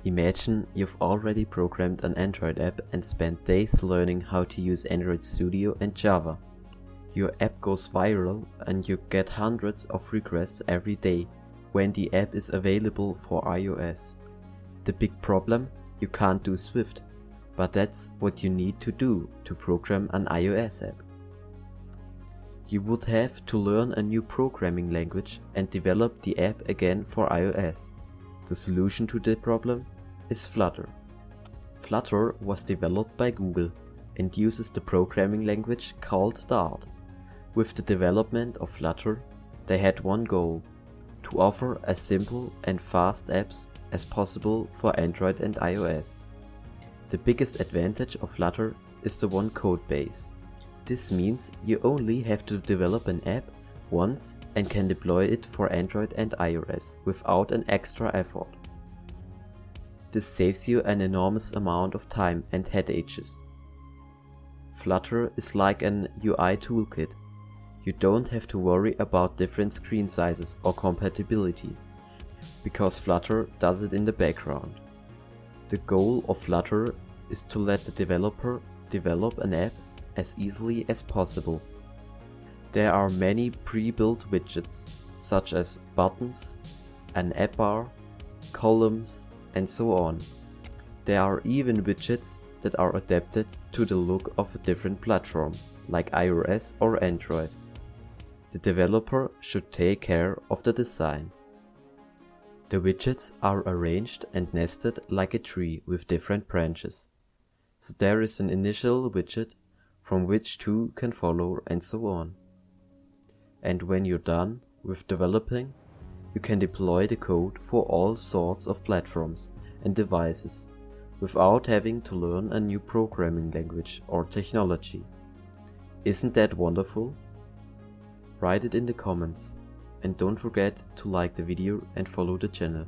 Imagine you've already programmed an Android app and spent days learning how to use Android Studio and Java. Your app goes viral and you get hundreds of requests every day when the app is available for iOS. The big problem? You can't do Swift, but that's what you need to do to program an iOS app. You would have to learn a new programming language and develop the app again for iOS. The solution to the problem is Flutter. Flutter was developed by Google and uses the programming language called Dart. With the development of Flutter, they had one goal: to offer as simple and fast apps as possible for Android and iOS. The biggest advantage of Flutter is the one code base. This means you only have to develop an app once and can deploy it for Android and iOS without an extra effort. This saves you an enormous amount of time and headaches. Flutter is like an UI toolkit. You don't have to worry about different screen sizes or compatibility, because Flutter does it in the background. The goal of Flutter is to let the developer develop an app as easily as possible. There are many pre-built widgets, such as buttons, an app bar, columns, and so on. There are even widgets that are adapted to the look of a different platform, like iOS or Android. The developer should take care of the design. The widgets are arranged and nested like a tree with different branches. So there is an initial widget from which two can follow and so on. And when you're done with developing, you can deploy the code for all sorts of platforms and devices without having to learn a new programming language or technology. Isn't that wonderful? Write it in the comments, and don't forget to like the video and follow the channel.